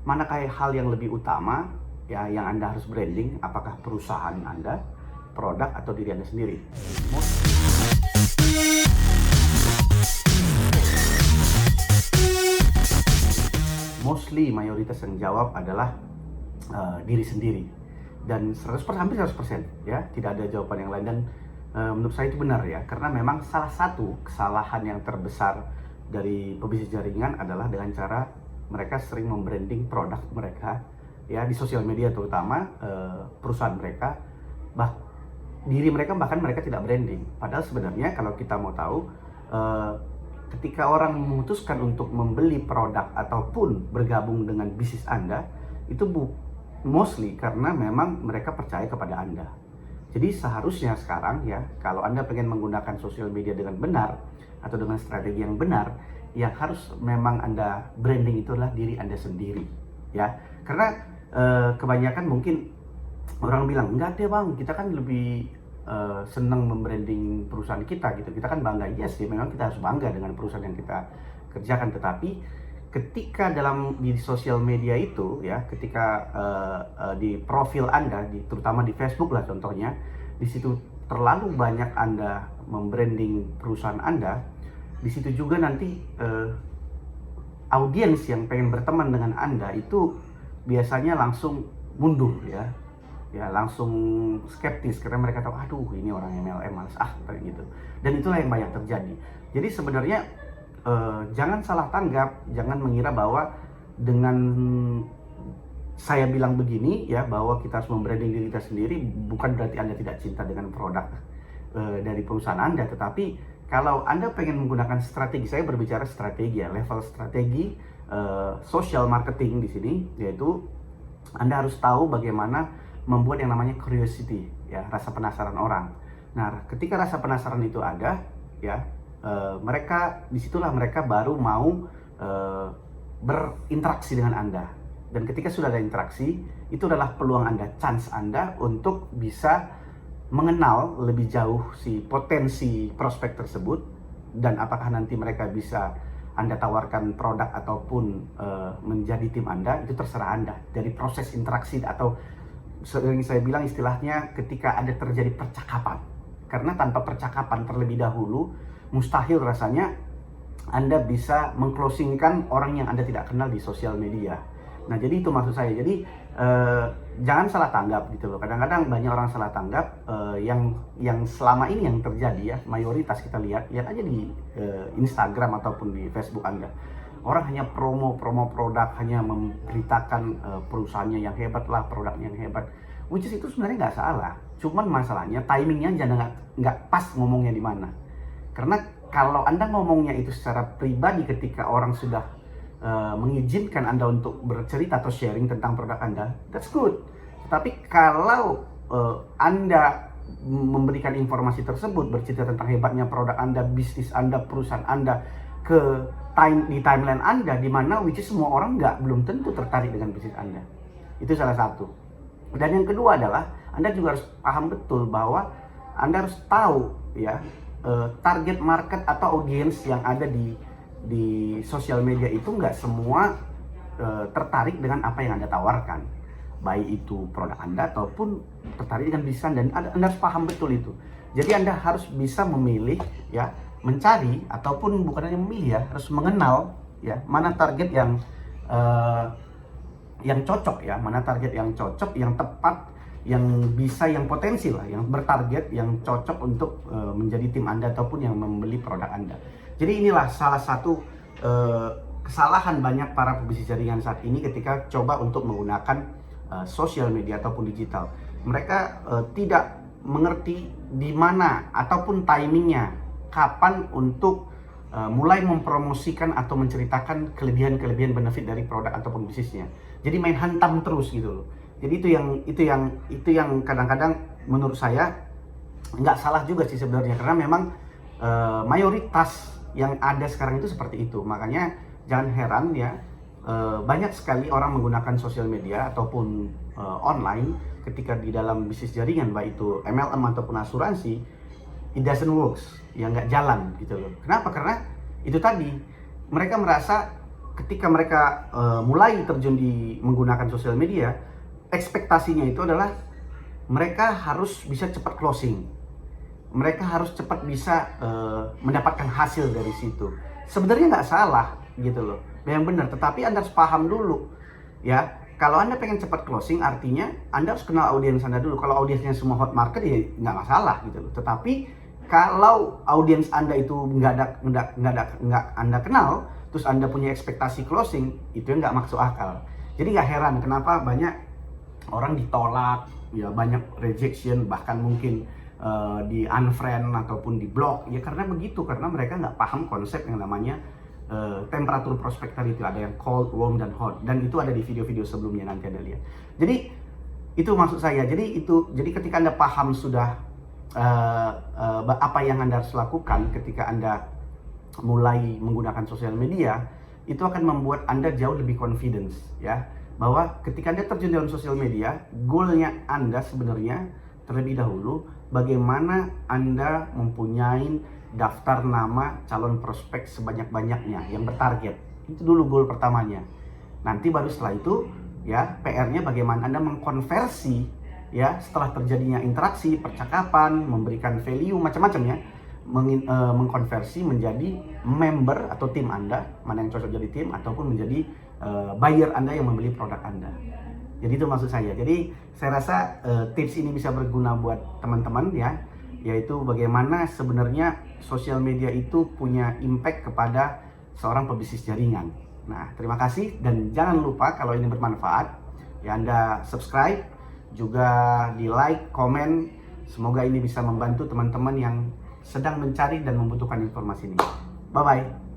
manakah hal yang lebih utama ya yang Anda harus branding, apakah perusahaan Anda, produk, atau diri Anda sendiri? Mostly mayoritas yang jawab adalah diri sendiri, dan 100%, hampir 100% ya, tidak ada jawaban yang lain. Dan menurut saya itu benar ya, karena memang salah satu kesalahan yang terbesar dari pebisnis jaringan adalah dengan cara mereka sering membranding produk mereka ya di sosial media, terutama perusahaan mereka, diri mereka, bahkan mereka tidak branding. Padahal sebenarnya kalau kita mau tahu, ketika orang memutuskan untuk membeli produk ataupun bergabung dengan bisnis Anda, itu mostly karena memang mereka percaya kepada Anda. Jadi seharusnya sekarang ya, kalau Anda pengen menggunakan sosial media dengan benar atau dengan strategi yang benar, yang harus memang Anda branding itu adalah diri Anda sendiri ya. Karena kebanyakan mungkin orang bilang, enggak deh bang, kita kan lebih senang membranding perusahaan kita gitu. Kita kan bangga, yes sih, memang kita harus bangga dengan perusahaan yang kita kerjakan. Tetapi ketika di sosial media itu ya, ketika di profil Anda, terutama di Facebook lah contohnya, di situ terlalu banyak Anda membranding perusahaan Anda, di situ juga nanti audiens yang pengen berteman dengan Anda itu biasanya langsung mundur ya, langsung skeptis karena mereka tahu, aduh ini orang MLM, males kayak gitu. Dan itulah yang banyak terjadi. Jadi sebenarnya jangan salah tanggap, jangan mengira bahwa dengan saya bilang begini ya, bahwa kita harus membranding diri kita sendiri, bukan berarti Anda tidak cinta dengan produk dari perusahaan Anda. Tetapi kalau Anda pengen menggunakan strategi, saya berbicara strategi ya, level strategi social marketing di sini, yaitu Anda harus tahu bagaimana membuat yang namanya curiosity ya, rasa penasaran orang. Nah, ketika rasa penasaran itu ada ya, disitulah mereka baru mau berinteraksi dengan Anda. Dan ketika sudah ada interaksi, itu adalah peluang Anda, chance Anda untuk bisa mengenal lebih jauh si potensi prospek tersebut, dan apakah nanti mereka bisa Anda tawarkan produk ataupun menjadi tim Anda, itu terserah Anda. Dari proses interaksi, atau sering saya bilang istilahnya ketika ada terjadi percakapan. Karena tanpa percakapan terlebih dahulu, mustahil rasanya Anda bisa mengclosingkan orang yang Anda tidak kenal di sosial media. Nah, jadi itu maksud saya. Jadi jangan salah tanggap gitu loh. Kadang-kadang banyak orang salah tanggap, yang selama ini yang terjadi ya, mayoritas kita lihat aja di Instagram ataupun di Facebook Anda. Orang hanya promo produk, hanya memberitakan perusahaannya yang hebat lah, produknya yang hebat. Which is itu sebenarnya nggak salah. Cuman masalahnya timingnya jangan nggak pas ngomongnya di mana. Karena kalau Anda ngomongnya itu secara pribadi ketika orang sudah mengizinkan Anda untuk bercerita atau sharing tentang produk Anda, that's good. Tapi kalau Anda memberikan informasi tersebut, bercerita tentang hebatnya produk Anda, bisnis Anda, perusahaan Anda di timeline Anda, di mana which is semua orang belum tentu tertarik dengan bisnis Anda. Itu salah satu. Dan yang kedua adalah Anda juga harus paham betul bahwa Anda harus tahu ya, target market atau audiens yang ada di sosial media itu nggak semua tertarik dengan apa yang Anda tawarkan, baik itu produk Anda ataupun tertarik dengan bisnis Anda. Anda harus paham betul itu. Jadi Anda harus bisa memilih ya, mencari, ataupun bukan hanya memilih ya, harus mengenal ya, mana target yang cocok ya, mana target yang cocok, yang tepat, yang bisa, yang potensi lah, yang bertarget, yang cocok untuk menjadi tim Anda ataupun yang membeli produk Anda. Jadi inilah salah satu kesalahan banyak para pebisnis jaringan saat ini ketika coba untuk menggunakan sosial media ataupun digital. Mereka tidak mengerti di mana ataupun timingnya, kapan untuk mulai mempromosikan atau menceritakan kelebihan benefit dari produk ataupun bisnisnya. Jadi main hantam terus gitu loh. Jadi itu yang kadang-kadang menurut saya nggak salah juga sih sebenarnya, karena memang mayoritas yang ada sekarang itu seperti itu. Makanya jangan heran ya, banyak sekali orang menggunakan sosial media ataupun online ketika di dalam bisnis jaringan, baik itu MLM ataupun asuransi, it doesn't works, ya nggak jalan gitu loh. Kenapa? Karena itu tadi, mereka merasa ketika mereka mulai terjun di menggunakan sosial media, ekspektasinya itu adalah mereka harus bisa cepat closing, mereka harus cepat bisa mendapatkan hasil dari situ. Sebenarnya nggak salah gitu loh, yang benar. Tetapi Anda harus paham dulu ya, kalau Anda pengen cepat closing artinya Anda harus kenal audiens Anda dulu. Kalau audiensnya semua hot market ya nggak masalah gitu loh. Tetapi kalau audiens Anda itu nggak Anda kenal, terus Anda punya ekspektasi closing, itu nggak masuk akal. Jadi nggak heran kenapa banyak orang ditolak, ya banyak rejection, bahkan mungkin di unfriend ataupun di block, ya karena begitu, karena mereka nggak paham konsep yang namanya temperatur prospector itu. Ada yang cold, warm, dan hot, dan itu ada di video-video sebelumnya, nanti Anda lihat. Jadi itu maksud saya. Jadi ketika Anda paham sudah apa yang Anda harus lakukan ketika Anda mulai menggunakan sosial media, itu akan membuat Anda jauh lebih confidence ya, bahwa ketika Anda terjun dalam sosial media, goalnya Anda sebenarnya terlebih dahulu bagaimana Anda mempunyai daftar nama calon prospek sebanyak-banyaknya yang bertarget. Itu dulu goal pertamanya. Nanti baru setelah itu ya PR-nya bagaimana Anda mengkonversi ya, setelah terjadinya interaksi, percakapan, memberikan value macam-macam ya, mengkonversi menjadi member atau tim Anda, mana yang cocok jadi tim, ataupun menjadi buyer Anda yang membeli produk Anda. Jadi itu maksud saya. Jadi saya rasa tips ini bisa berguna buat teman-teman ya, yaitu bagaimana sebenarnya sosial media itu punya impact kepada seorang pebisnis jaringan. Nah, terima kasih, dan jangan lupa kalau ini bermanfaat ya Anda subscribe, juga di like, komen. Semoga ini bisa membantu teman-teman yang sedang mencari dan membutuhkan informasi ini. Bye bye.